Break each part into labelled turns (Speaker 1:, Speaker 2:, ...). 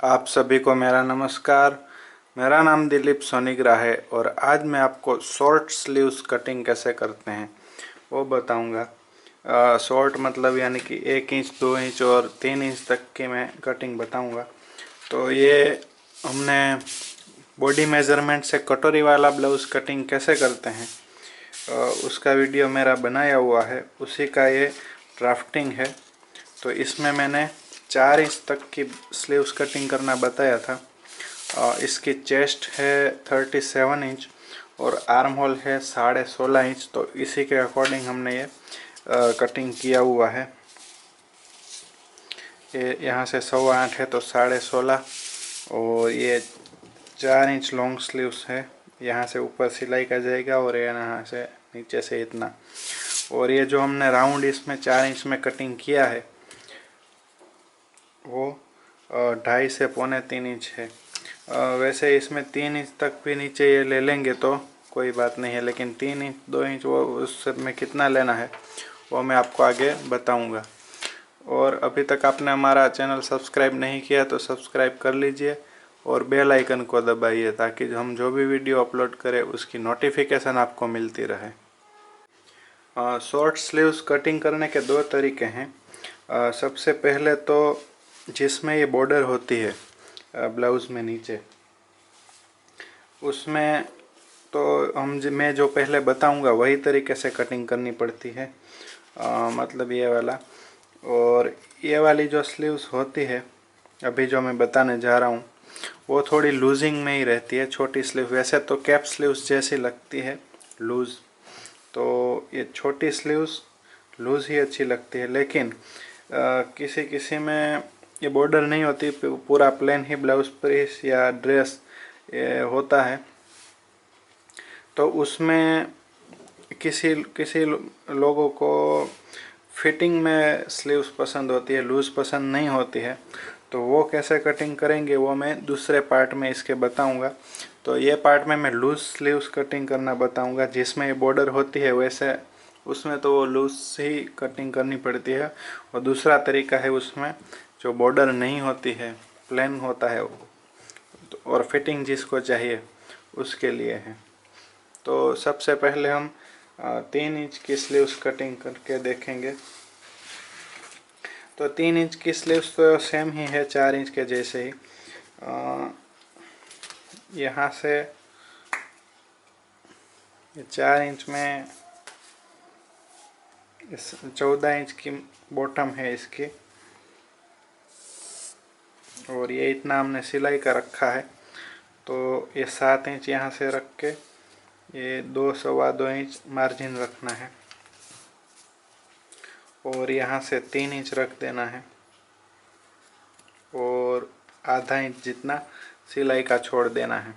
Speaker 1: आप सभी को मेरा नमस्कार। मेरा नाम दिलीप सोनीग्रा है और आज मैं आपको शॉर्ट स्लीव्स कटिंग कैसे करते हैं वो बताऊंगा। शॉर्ट मतलब यानी कि 1 इंच 2 इंच और 3 इंच तक की मैं कटिंग बताऊंगा। तो ये हमने बॉडी मेजरमेंट से कटोरी वाला ब्लाउज कटिंग कैसे करते हैं उसका वीडियो मेरा बनाया हुआ है, उसी का ये ड्राफ्टिंग है। तो इसमें मैंने 4 इंच तक की स्लीव्स कटिंग करना बताया था। इसकी चेस्ट है 37 इंच और आर्म होल है 16.5 इंच। तो इसी के अकॉर्डिंग हमने ये कटिंग किया हुआ है। ये यहाँ से 8.25 है तो 16.5 और ये 4 इंच लॉन्ग स्लीव्स है। यहाँ से ऊपर सिलाई का जाएगा और यहाँ से नीचे से इतना। और ये जो हमने राउंड इसमें 4 इंच में कटिंग किया है वो 2.5 से 2.25 इंच है। वैसे इसमें 3 इंच तक भी नीचे ये ले लेंगे तो कोई बात नहीं है, लेकिन 3 इंच 2 इंच वो उस में कितना लेना है वो मैं आपको आगे बताऊंगा। और अभी तक आपने हमारा चैनल सब्सक्राइब नहीं किया तो सब्सक्राइब कर लीजिए और बेल आइकन को दबाइए ताकि हम जो भी वीडियो अपलोड करें उसकी नोटिफिकेशन आपको मिलती रहे। शॉर्ट स्लीव्स कटिंग करने के 2 तरीके हैं। सबसे पहले तो जिसमें ये बॉर्डर होती है ब्लाउज़ में नीचे, उसमें तो मैं जो पहले बताऊंगा वही तरीके से कटिंग करनी पड़ती है। मतलब ये वाला और ये वाली जो स्लीव्स होती है अभी जो मैं बताने जा रहा हूँ वो थोड़ी लूजिंग में ही रहती है, छोटी स्लीव। वैसे तो कैप स्लीव्स जैसी लगती है लूज़, तो ये छोटी स्लीव्स लूज़ ही अच्छी लगती है। लेकिन किसी किसी में ये बॉर्डर नहीं होती, पूरा प्लेन ही ब्लाउज पीस या ड्रेस होता है, तो उसमें किसी किसी लोगों को फिटिंग में स्लीव्स पसंद होती है, लूज़ पसंद नहीं होती है। तो वो कैसे कटिंग करेंगे वो मैं दूसरे पार्ट में इसके बताऊंगा। तो ये पार्ट में मैं लूज़ स्लीव्स कटिंग करना बताऊंगा। जिसमें ये बॉर्डर होती है वैसे उसमें तो वो लूज़ ही कटिंग करनी पड़ती है, और दूसरा तरीका है उसमें जो बॉर्डर नहीं होती है, प्लेन होता है और फिटिंग जिसको चाहिए उसके लिए है। तो सबसे पहले हम 3 इंच की स्लीव्स कटिंग करके देखेंगे। तो 3 इंच की स्लीव्स तो सेम ही है 4 इंच के जैसे ही। यहाँ से 4 इंच में 14 इंच की बॉटम है इसकी, और ये इतना हमने सिलाई का रखा है। तो ये 7 इंच यहाँ से रख के ये 2 सवा 2 इंच मार्जिन रखना है और यहाँ से 3 इंच रख देना है और आधा इंच जितना सिलाई का छोड़ देना है।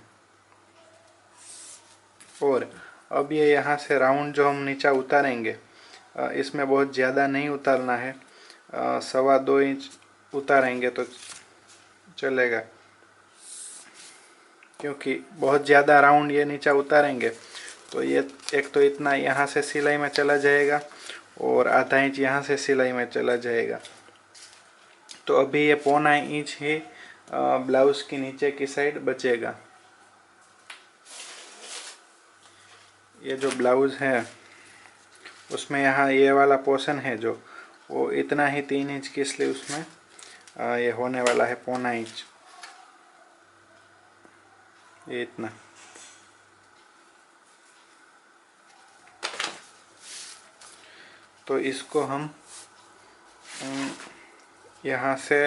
Speaker 1: और अब ये यहाँ से राउंड जो हम नीचा उतारेंगे इसमें बहुत ज़्यादा नहीं उतारना है, सवा 2 इंच उतारेंगे तो चलेगा, क्योंकि बहुत ज़्यादा राउंड ये नीचा उतारेंगे तो ये एक तो इतना यहाँ से सिलाई में चला जाएगा और आधा इंच यहाँ से सिलाई में चला जाएगा। तो अभी ये 1.25 इंच ही ब्लाउज की नीचे की साइड बचेगा। ये जो ब्लाउज है उसमें यहाँ ये वाला पोर्शन है जो वो इतना ही 3 इंच की स्लीव्स में ये होने वाला है 1.25 इंच, ये इतना। तो इसको हम यहाँ से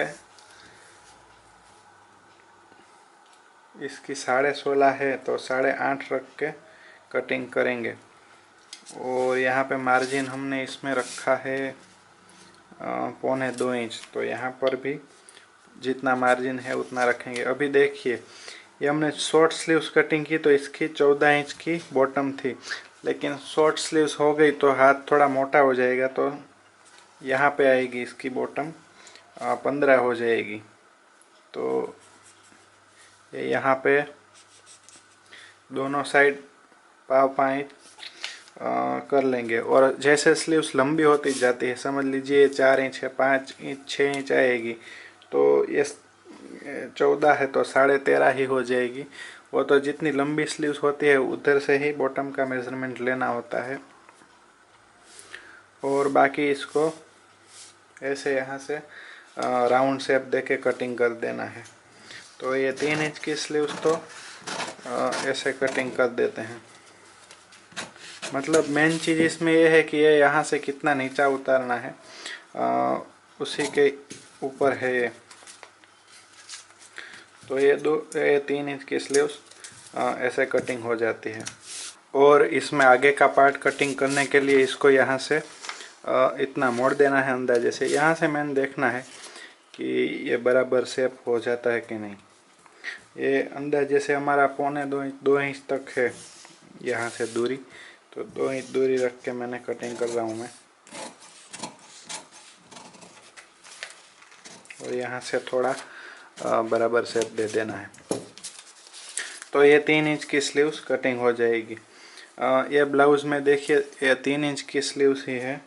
Speaker 1: इसकी 16.5 है तो 8.5 रख के कटिंग करेंगे। और यहाँ पे मार्जिन हमने इसमें रखा है 1.25 इंच, तो यहाँ पर भी जितना मार्जिन है उतना रखेंगे। अभी देखिए ये हमने शॉर्ट स्लीव्स कटिंग की तो इसकी 14 इंच की बॉटम थी, लेकिन शॉर्ट स्लीव्स हो गई तो हाथ थोड़ा मोटा हो जाएगा, तो यहाँ पे आएगी इसकी बॉटम 15 हो जाएगी। तो ये यहाँ पे दोनों साइड पाव पाँच कर लेंगे। और जैसे स्लीव्स लंबी होती जाती है, समझ लीजिए 4 इंच है, 5 इंच 6 इंच आएगी, तो ये 14 है तो 13.5 ही हो जाएगी। वो तो जितनी लंबी स्लीव्स होती है उधर से ही बॉटम का मेजरमेंट लेना होता है। और बाकी इसको ऐसे यहाँ से राउंड शेप देके कटिंग कर देना है। तो ये 3 इंच की स्लीव्स तो ऐसे कटिंग कर देते हैं। मतलब मेन चीज़ इसमें ये है कि ये यहाँ से कितना नीचा उतारना है, उसी के ऊपर है ये। तो ये 3 इंच की स्लीव्स ऐसे कटिंग हो जाती है। और इसमें आगे का पार्ट कटिंग करने के लिए इसको यहाँ से इतना मोड़ देना है अंदाजे से। यहाँ से मैंने देखना है कि ये बराबर शेप हो जाता है कि नहीं। ये अंदाजे से हमारा 2 इंच तक है यहाँ से दूरी, तो 2 इंच दूरी रख के मैंने कटिंग कर रहा हूँ मैं। और यहाँ से थोड़ा बराबर शेप दे देना है। तो ये 3 इंच की स्लीव्स कटिंग हो जाएगी। ये ब्लाउज़ में देखिए ये 3 इंच की स्लीव्स ही है।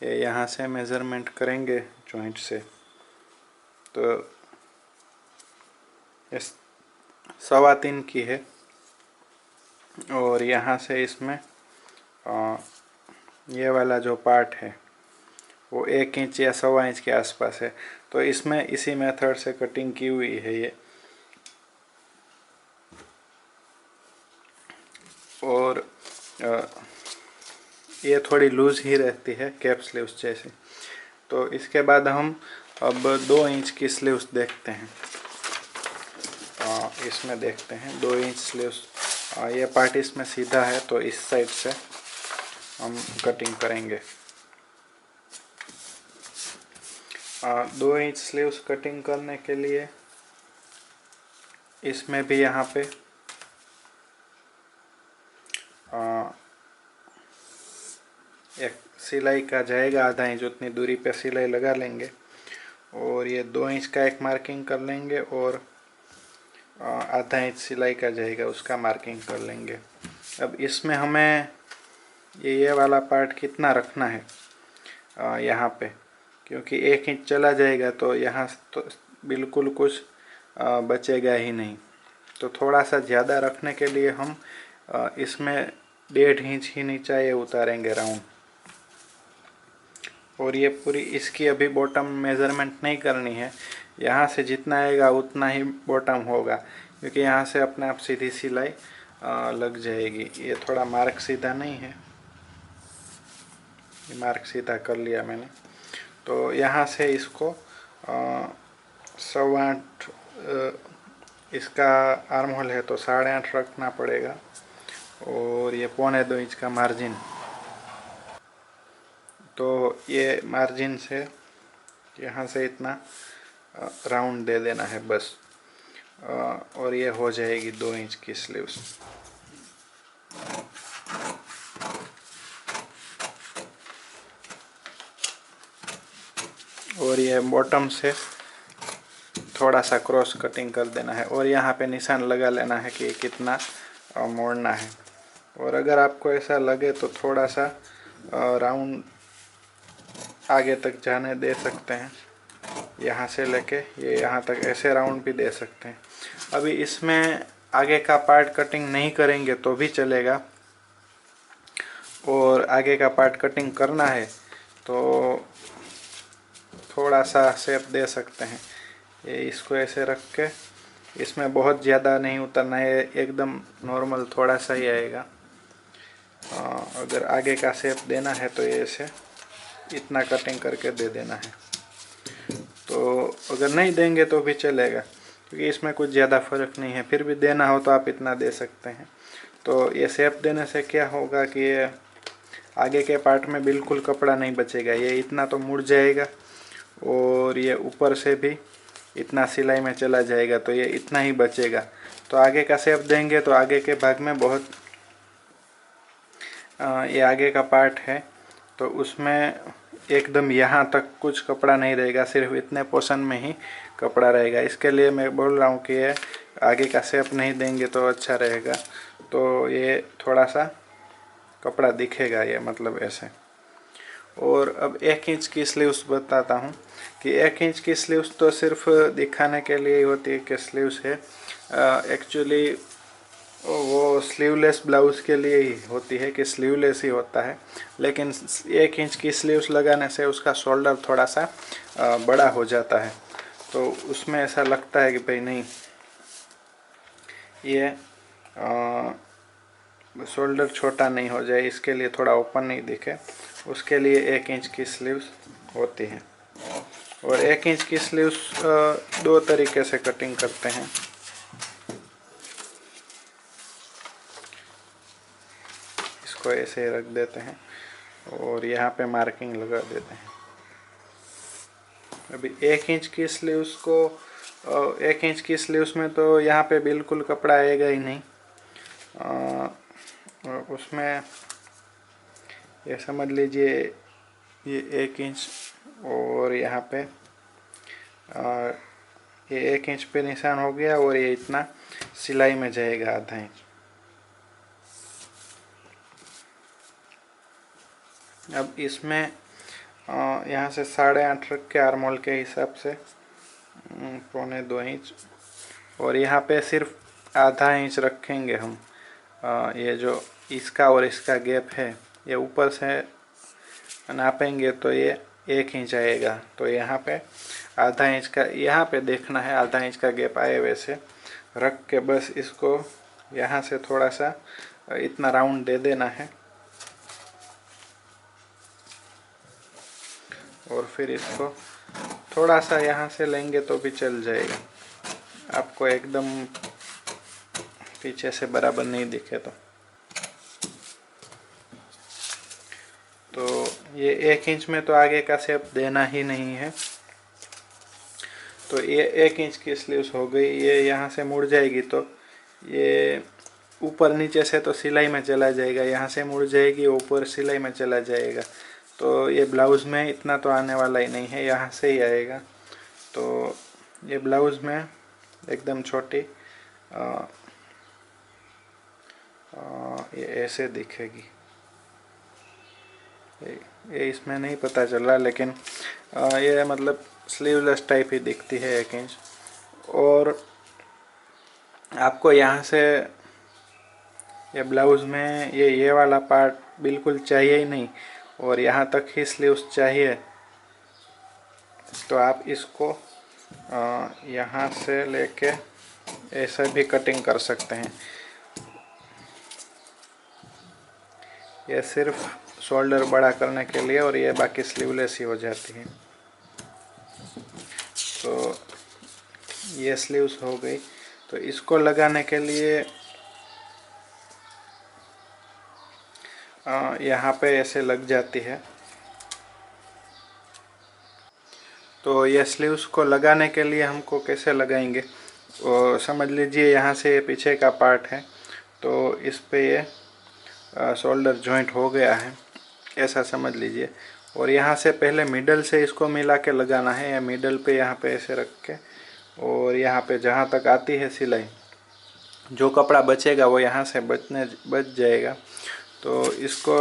Speaker 1: ये यहाँ से मेज़रमेंट करेंगे जॉइंट से, तो ये 3.25 की है। और यहाँ से इसमें ये वाला जो पार्ट है वो 1 इंच या 1.25 इंच के आसपास है। तो इसमें इसी मेथड से कटिंग की हुई है ये। और ये थोड़ी लूज़ ही रहती है कैप स्लीव्स जैसी। तो इसके बाद हम अब 2 इंच की स्लीव्स देखते हैं। इसमें देखते हैं 2 इंच स्लीव्स। ये पार्ट इसमें सीधा है तो इस साइड से हम कटिंग करेंगे। 2 इंच स्लीव्स कटिंग करने के लिए इसमें भी यहाँ पे एक सिलाई का जाएगा आधा इंच, उतनी दूरी पे सिलाई लगा लेंगे। और ये 2 इंच का एक मार्किंग कर लेंगे और आधा इंच सिलाई का जाएगा उसका मार्किंग कर लेंगे। अब इसमें हमें ये वाला पार्ट कितना रखना है यहाँ पे, क्योंकि 1 इंच चला जाएगा तो यहाँ तो बिल्कुल कुछ बचेगा ही नहीं। तो थोड़ा सा ज़्यादा रखने के लिए हम इसमें 1.5 इंच ही नीचा ये उतारेंगे राउंड। और ये पूरी इसकी अभी बॉटम मेज़रमेंट नहीं करनी है। यहाँ से जितना आएगा उतना ही बॉटम होगा, क्योंकि यहाँ से अपने आप सीधी सिलाई लग जाएगी। ये थोड़ा मार्क सीधा नहीं है, ये मार्क सीधा कर लिया मैंने। तो यहाँ से इसको 8.25 इसका आर्म होल है तो 8.5 रखना पड़ेगा। और ये 2.25 इंच का मार्जिन, तो ये मार्जिन से यहाँ से इतना राउंड दे देना है बस। और ये हो जाएगी 2 इंच की स्लीव्स। और ये बॉटम से थोड़ा सा क्रॉस कटिंग कर देना है और यहाँ पे निशान लगा लेना है कि कितना मोड़ना है। और अगर आपको ऐसा लगे तो थोड़ा सा राउंड आगे तक जाने दे सकते हैं, यहाँ से लेके ये यहाँ तक ऐसे राउंड भी दे सकते हैं। अभी इसमें आगे का पार्ट कटिंग नहीं करेंगे तो भी चलेगा, और आगे का पार्ट कटिंग करना है तो थोड़ा सा शेप दे सकते हैं। ये इसको ऐसे रख के इसमें बहुत ज़्यादा नहीं उतरना है, एकदम नॉर्मल थोड़ा सा ही आएगा। अगर आगे का शेप देना है तो ये ऐसे इतना कटिंग करके दे देना है। तो अगर नहीं देंगे तो भी चलेगा, क्योंकि इसमें कुछ ज़्यादा फ़र्क नहीं है। फिर भी देना हो तो आप इतना दे सकते हैं। तो ये शेप देने से क्या होगा कि ये आगे के पार्ट में बिल्कुल कपड़ा नहीं बचेगा, ये इतना तो मुड़ जाएगा और ये ऊपर से भी इतना सिलाई में चला जाएगा, तो ये इतना ही बचेगा। तो आगे का शेप देंगे तो आगे के भाग में बहुत ये आगे का पार्ट है तो उसमें एकदम यहाँ तक कुछ कपड़ा नहीं रहेगा, सिर्फ इतने पोर्शन में ही कपड़ा रहेगा। इसके लिए मैं बोल रहा हूँ कि ये आगे का शेप नहीं देंगे तो अच्छा रहेगा। तो ये थोड़ा सा कपड़ा दिखेगा, ये मतलब ऐसे। और अब 1 इंच की स्लीव्स बताता हूँ कि 1 इंच की स्लीव्स तो सिर्फ दिखाने के लिए ही होती है कि स्लीव्स है। एक्चुअली वो स्लीवलेस ब्लाउज़ के लिए ही होती है कि स्लीवलेस ही होता है, लेकिन 1 इंच की स्लीव्स लगाने से उसका शोल्डर थोड़ा सा बड़ा हो जाता है। तो उसमें ऐसा लगता है कि भाई नहीं, ये शोल्डर छोटा नहीं हो जाए, इसके लिए थोड़ा ओपन नहीं दिखे, उसके लिए 1 इंच की स्लीव्स होती है। और 1 इंच की स्लीव्स 2 तरीके से कटिंग करते हैं। इसको ऐसे रख देते हैं और यहाँ पे मार्किंग लगा देते हैं। अभी 1 इंच की स्लीव्स को 1 इंच की स्लीव्स में तो यहाँ पे बिल्कुल कपड़ा आएगा ही नहीं। उसमें ये समझ लीजिए ये 1 इंच और यहाँ पे ये 1 इंच पे निशान हो गया और ये इतना सिलाई में जाएगा आधा इंच। अब इसमें यहाँ से 8.5 रख के आर्म होल के हिसाब से 1.25 इंच और यहाँ पे सिर्फ आधा इंच रखेंगे हम। ये जो इसका और इसका गैप है ये ऊपर से नापेंगे तो ये 1 इंच आएगा। तो यहाँ पे आधा इंच का यहाँ पे देखना है, आधा इंच का गैप आए वैसे रख के बस इसको यहाँ से थोड़ा सा इतना राउंड दे देना है और फिर इसको थोड़ा सा यहाँ से लेंगे तो भी चल जाएगा, आपको एकदम पीछे से बराबर नहीं दिखे तो ये 1 इंच में तो आगे का शेप देना ही नहीं है। तो ये 1 इंच की स्लीव्स हो गई। ये यहाँ से मुड़ जाएगी तो ये ऊपर नीचे से तो सिलाई में चला जाएगा, यहाँ से मुड़ जाएगी ऊपर सिलाई में चला जाएगा। तो ये ब्लाउज़ में इतना तो आने वाला ही नहीं है, यहाँ से ही आएगा। तो ये ब्लाउज़ में एकदम छोटी ये ऐसे दिखेगी। ये इसमें नहीं पता चल रहा, लेकिन ये मतलब स्लीवलेस टाइप ही दिखती है 1 इंच। और आपको यहाँ से ये ब्लाउज़ में ये वाला पार्ट बिल्कुल चाहिए ही नहीं और यहाँ तक ही स्लीव्स चाहिए, तो आप इसको यहाँ से लेके ऐसे भी कटिंग कर सकते हैं। ये सिर्फ शोल्डर बड़ा करने के लिए और ये बाकी स्लीवलेस ही हो जाती है। तो ये स्लीव्स हो गई। तो इसको लगाने के लिए यहाँ पे ऐसे लग जाती है। तो ये स्लीव्स को लगाने के लिए हमको कैसे लगाएंगे, और समझ लीजिए यहाँ से ये पीछे का पार्ट है तो इस पे ये शोल्डर जॉइंट हो गया है, ऐसा समझ लीजिए। और यहाँ से पहले मिडल से इसको मिला के लगाना है, या मिडल पे यहाँ पे ऐसे रख के, और यहाँ पे जहाँ तक आती है सिलाई, जो कपड़ा बचेगा वो यहाँ से बच जाएगा। तो इसको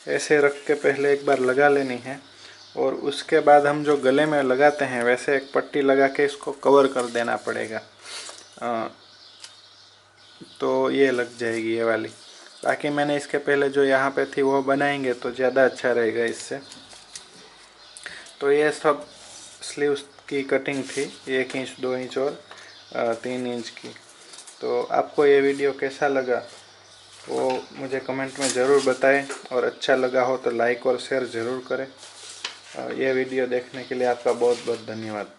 Speaker 1: ऐसे रख के पहले एक बार लगा लेनी है और उसके बाद हम जो गले में लगाते हैं वैसे एक पट्टी लगा के इसको कवर कर देना पड़ेगा। तो ये लग जाएगी ये वाली। बाकी मैंने इसके पहले जो यहाँ पे थी वो बनाएंगे तो ज़्यादा अच्छा रहेगा इससे। तो ये सब स्लीव्स की कटिंग थी, 1 इंच, 2 इंच और 3 इंच की। तो आपको ये वीडियो कैसा लगा वो मुझे कमेंट में ज़रूर बताएं, और अच्छा लगा हो तो लाइक और शेयर ज़रूर करें। ये वीडियो देखने के लिए आपका बहुत बहुत धन्यवाद।